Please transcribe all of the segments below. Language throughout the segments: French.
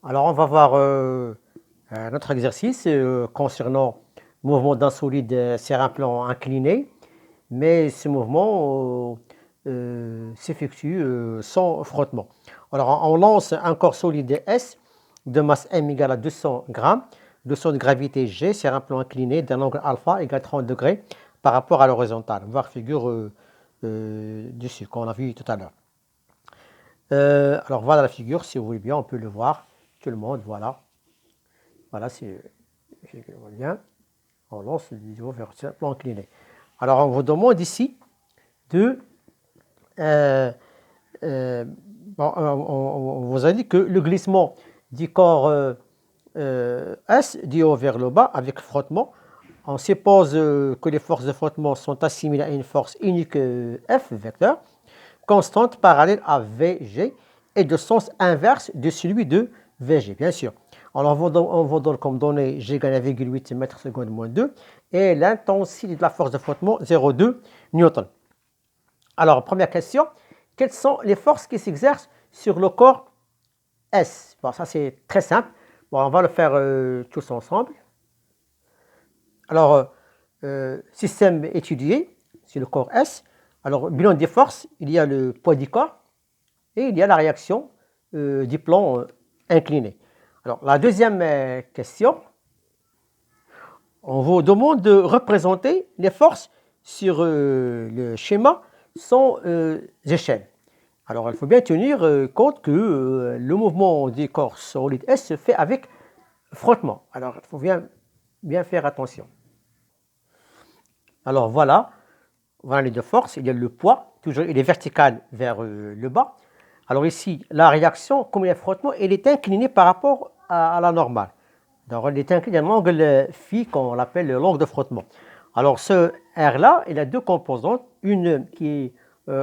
Alors, on va voir un autre exercice concernant le mouvement d'un solide sur un plan incliné, mais ce mouvement s'effectue sans frottement. Alors, on lance un corps solide S de masse M égale à 200 grammes, de son de gravité G sur un plan incliné d'un angle alpha égale 30 degrés par rapport à l'horizontale. On va voir figure dessus, qu'on a vu tout à l'heure. Alors, voilà la figure, si vous voulez bien, on peut le voir, tout le monde, voilà. Voilà, c'est bien. On lance le niveau vers le plan incliné. Alors, on vous demande ici de. Euh, euh, on vous a dit que le glissement du corps S du haut vers le bas avec frottement, on suppose que les forces de frottement sont assimilées à une force unique F vecteur, constante parallèle à VG et de sens inverse de celui de VG, bien sûr. Alors, on vous donne comme donnée G égale 1,8 m/s moins 2 et l'intensité de la force de frottement 0,2 Newton. Alors, première question, quelles sont les forces qui s'exercent sur le corps S? Bon, ça c'est très simple. Bon, on va le faire tous ensemble. Alors, système étudié sur le corps S. Alors, bilan des forces, il y a le poids du corps et il y a la réaction du plan incliné. Alors, la deuxième question, on vous demande de représenter les forces sur le schéma sans échelle. Alors, il faut bien tenir compte que le mouvement du corps solide S se fait avec frottement. Alors, il faut bien faire attention. Alors, voilà les deux forces. Il y a le poids, toujours il est vertical vers le bas. Alors ici, la réaction, comme il y a frottement, elle est inclinée par rapport à la normale. Donc, elle est inclinée à l'angle phi, qu'on l'appelle l'angle de frottement. Alors, ce R-là, il a deux composantes. Une qui est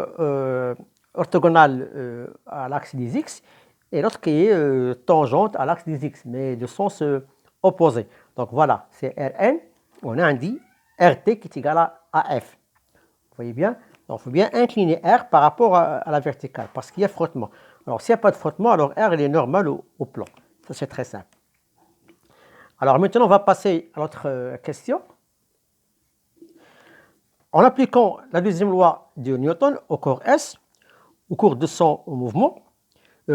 orthogonale à l'axe des X et l'autre qui est tangente à l'axe des X, mais de sens opposé. Donc, voilà, c'est Rn. On a un dit RT qui est égal à F. Vous voyez bien? Donc, il faut bien incliner R par rapport à la verticale, parce qu'il y a frottement. Alors, s'il n'y a pas de frottement, alors R, il est normal au plan. Ça, c'est très simple. Alors, maintenant, on va passer à l'autre question. En appliquant la deuxième loi de Newton au corps S, au cours de son mouvement,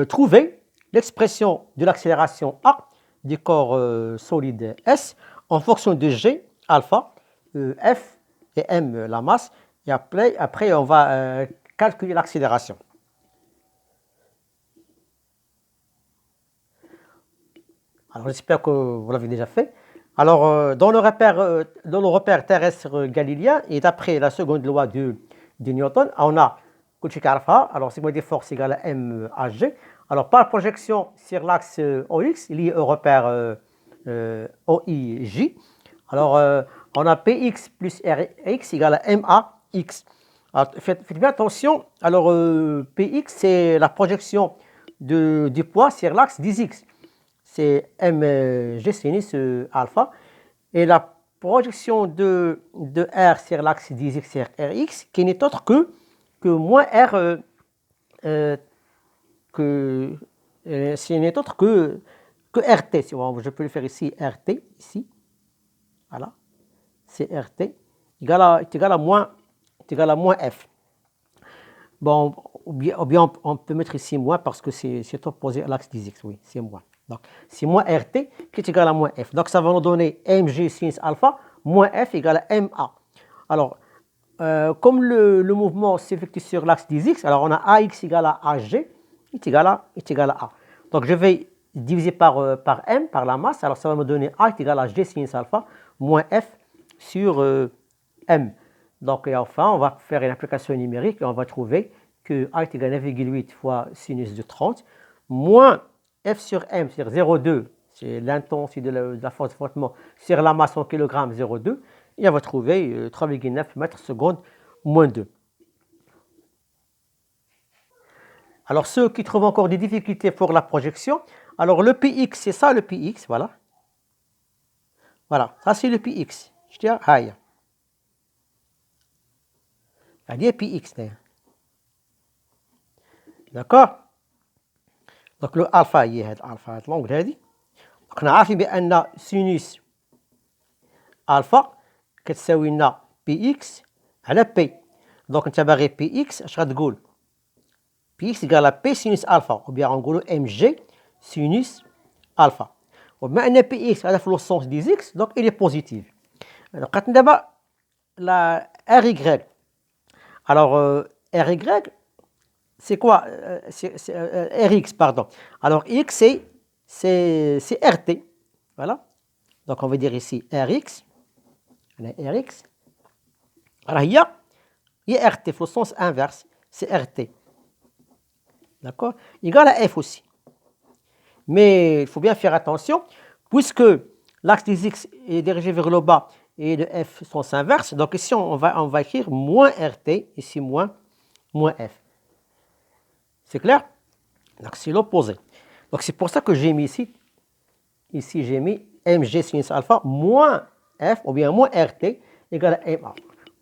trouvez l'expression de l'accélération A du corps solide S en fonction de G, alpha, F et M, la masse. Et après on va calculer l'accélération. Alors, j'espère que vous l'avez déjà fait. Alors, dans le repère terrestre galiléen, et d'après la seconde loi de Newton, on a Cauchy alpha, alors c'est des forces égale à M à G. Alors, par projection sur l'axe OX, lié au repère OIJ, alors on a PX plus RX égale à MAX. Alors, faites bien attention. Alors, PX, c'est la projection du poids sur l'axe des X. C'est mg sinus alpha. Et la projection de R sur l'axe des X sur Rx, qui n'est autre que moins R, que, ce n'est autre que RT. Je peux le faire ici, RT, ici. Voilà. C'est RT, est égal à moins F. Bon, ou bien on peut mettre ici moins parce que c'est opposé à l'axe des X, oui, c'est moins. Donc, c'est moins RT qui est égal à moins F. Donc, ça va nous donner mg sinus alpha moins F égale à ma. Alors, comme le mouvement s'effectue sur l'axe des X, alors on a AX égale à AG est égal à A. Donc, je vais diviser par M, par la masse. Alors, ça va me donner A est égal à G sinus alpha moins F sur M. Donc, et enfin, on va faire une application numérique et on va trouver que A est égal à 9,8 fois sinus de 30 moins F sur M, c'est-à-dire 0,2, c'est l'intensité de la force de frottement sur la masse en kg, 0,2, et on va trouver 3,9 mètres secondes moins 2. Alors, ceux qui trouvent encore des difficultés pour la projection, alors le Px, c'est ça le Px, voilà. Voilà, ça c'est le Px. Je tiens, aïe. Il y a Px, d'accord? دونك لو الفا هي هاد الفا هاد لونغ هادي. كنا عارفين بان سينوس الفا كتساوي لنا بي اكس على بي. دونك انت باغي بي اكس اش غتقول؟ بي اكس ايكال بي سينوس الفا، او بيان غنقولوا ام جي سينوس الفا. وبما ان بي اكس هذا في لو سونس دي زيكس دونك il est بوزيتيف. بقات دابا لا ار y. alors r y c'est quoi? c'est rx, pardon. Alors x c'est rt, voilà. Donc on va dire ici rx, rx راه هي rt في le sens inverse, c'est rt, d'accord, égal à f aussi. Mais il faut bien faire attention, puisque l'axe des x est dirigé vers le bas et de f sens inverse, donc ici on va écrire moins rt, ici moins f. C'est clair? Donc c'est l'opposé. Donc c'est pour ça que j'ai mis ici j'ai mis mg sinus alpha moins f, ou bien moins rt égale à ma.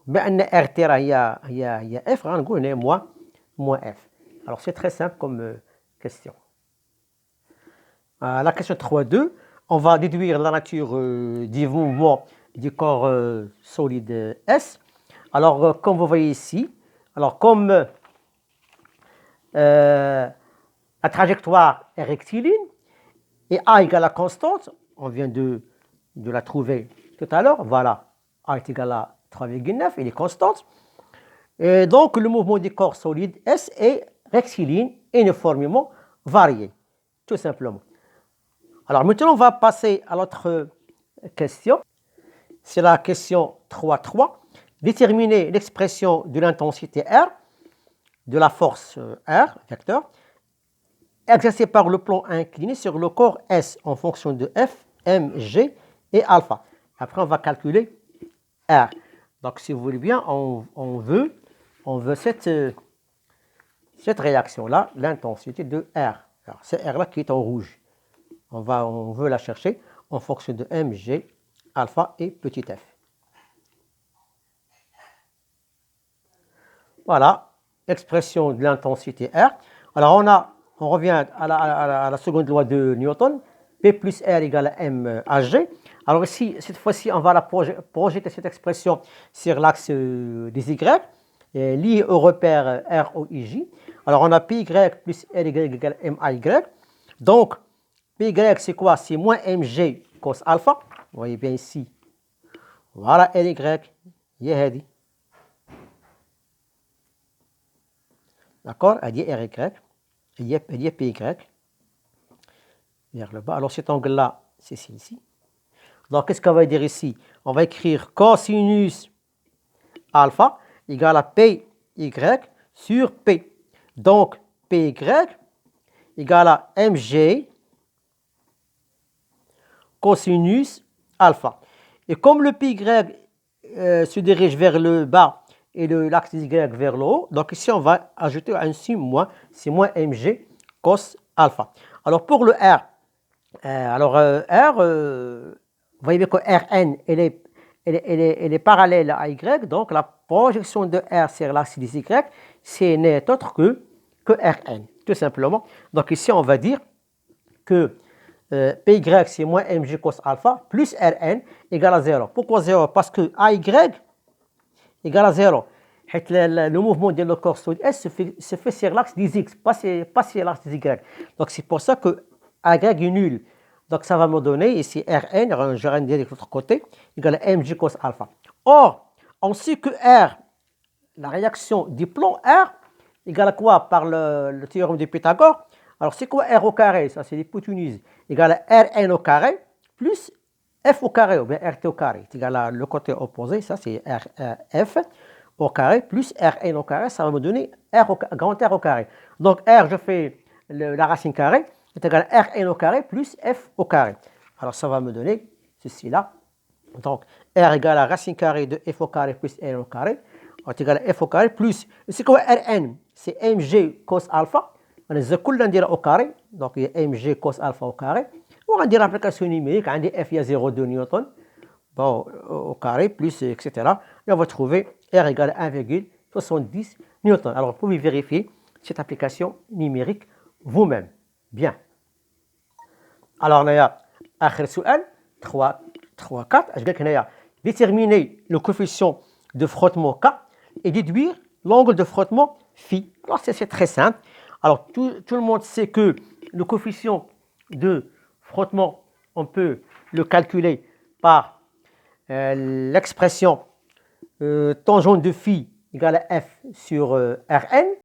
بما ان rt هي f, غنقول هنا moins f. Alors c'est très simple comme question. La question 3.2, on va déduire la nature du mouvement du corps solide S. Alors comme vous voyez ici, alors comme la trajectoire est rectiligne et A égale à constante, on vient de la trouver tout à l'heure, voilà, A est égal à 3,9, il est constante. Et donc le mouvement du corps solide S est rectiligne et uniformément varié, tout simplement. Alors maintenant on va passer à l'autre question, c'est la question 3.3. Déterminer l'expression de l'intensité R, de la force R, vecteur, exercée par le plan incliné sur le corps S en fonction de F, M, G et alpha. Après, on va calculer R. Donc, si vous voulez bien, on veut cette réaction-là, l'intensité de R. Alors, c'est R-là qui est en rouge. On veut la chercher en fonction de M, G, alpha et petit f. Voilà, expression de l'intensité R. Alors, on revient à la seconde loi de Newton, P plus R égale à M à G. Alors ici, cette fois-ci, on va projeter cette expression sur l'axe des Y, lié au repère R, O, I, J. Alors on a PY plus RY égale MAY. Donc, PY c'est quoi? C'est moins MG cos alpha. Vous voyez bien ici. Voilà RY, Yehedi. D'accord? Elle dit RY. Il y a PY vers le bas. Alors cet angle-là, c'est celui-ci. Donc qu'est-ce qu'on va dire ici? On va écrire cosinus alpha égale à PY sur P. Donc PY égale à MG cosinus alpha. Et comme le PY se dirige vers le bas et l'axe Y vers le haut, donc ici on va ajouter un signe moins, c'est moins mg cos alpha. Alors pour le R, vous voyez bien que Rn elle est parallèle à Y, donc la projection de R sur l'axe des Y, c'est n'est autre que Rn, tout simplement. Donc ici on va dire que Py c'est moins mg cos alpha plus Rn égale à 0. Pourquoi 0? Parce que AY égale à 0. Le mouvement de le corps solide S se fait sur l'axe des X, pas sur l'axe des Y. Donc c'est pour ça que AY est nul. Donc ça va me donner ici Rn, je vais dire de l'autre côté, égale à mg cos alpha. Or, on sait que R, la réaction du plan R, égale à quoi par le théorème de Pythagore? Alors c'est quoi R au carré? Ça c'est l'hypoténuse. Égale à Rn au carré plus F au carré, ou bien RT au carré. C'est égal à le côté opposé, ça c'est F au carré plus Rn au carré, ça va me donner grand R au carré. Donc R, je fais la racine carrée, c'est égal à Rn au carré plus F au carré. Alors ça va me donner ceci-là. Donc R égale à racine carrée de F au carré plus Rn au carré, c'est égal à F au carré plus, c'est quoi Rn? C'est mg cos alpha. On a au carré, donc il y a mg cos alpha au carré. On va dire application numérique, on a F, il y a 0,2 newton, bon, au carré, plus, etc. Et on va trouver R égale à 1,70 newton. Alors, vous pouvez vérifier cette application numérique vous-même. Bien. Alors, on a آخر سؤال 3 4 اش قال لك هنايا déterminer le coefficient de frottement K et déduire l'angle de frottement phi. Alors c'est très simple. Alors tout le monde sait que le coefficient de frottement, on peut le calculer par l'expression tangente de phi égale à F sur Rn.